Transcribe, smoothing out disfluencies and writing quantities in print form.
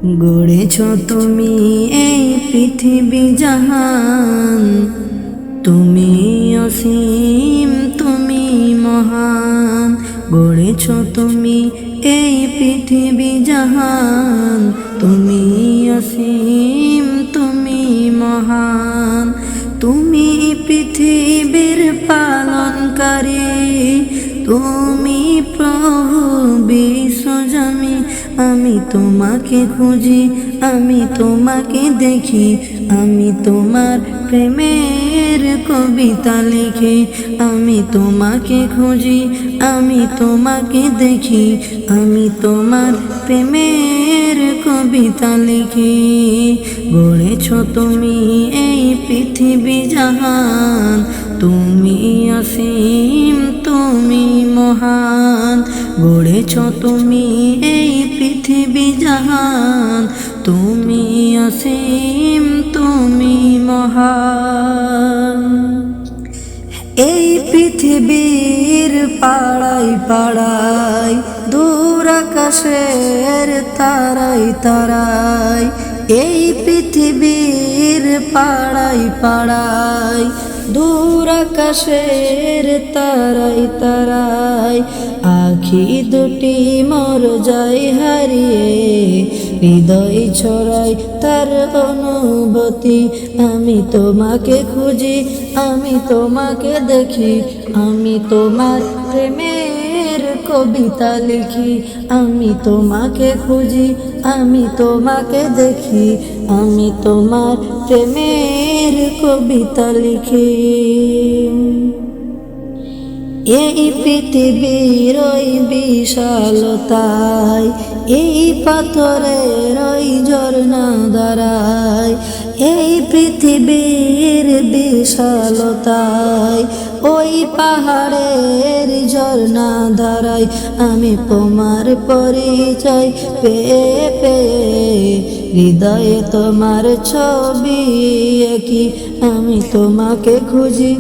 গড়েছ তুমি এই পৃথিবী জাহান, তুমি অসীম তুমি মহান। গড়েছ তুমি এই পৃথিবী জাহান, তুমি অসীম তুমি মহান। তুমি পৃথিবীর পালনকারী, তুমি প্রভু বিশ্বজামি। আমি তোমাকে খুঁজি, আমি তোমাকে দেখি, আমি তোমার প্রেমের কবিতা লিখি। আমি তোমাকে খুঁজি, আমি তোমাকে দেখি, আমি তোমার প্রেমের কবিতা লিখি। গড়েছ তুমি এই পৃথিবী জাহান, তুমি অসীম তুমি মহান। গড়েছ তুমি এই পৃথিবী জাহান, তুমি অসীম তুমি মহান। এই পৃথিবীর পাড়ায় পাড়ায়, দূর আকাশের তারাই তারাই। এই পৃথিবীর পাড়ায় পাড়ায়, দূর আকাশের তারাই তারাই। আখি দুটি মর যায় হারিয়ে, হৃদয় ছড়াই তার অনুভূতি। আমি তোমাকে খুঁজি, আমি তোমাকে দেখি, আমি তোমার প্রেমের কবিতা লিখি। আমি তোমাকে খুঁজি, আমি তোমাকে দেখি, আমি তোমার প্রেমের কবিতা লিখি। এই পৃথিবীর ওই বিশালতায়, এই পাথরের ওই ঝর্ণা দাঁড়ায়। এই পৃথিবীর বিশালতায়, ওই পাহাড়ের ঝর্ণা দাঁড়ায়। আমি তোমার পরিচয় পেয়ে পেয়ে, হৃদয়ে তোমার ছবি আঁকি। আমি তোমাকে খুঁজি।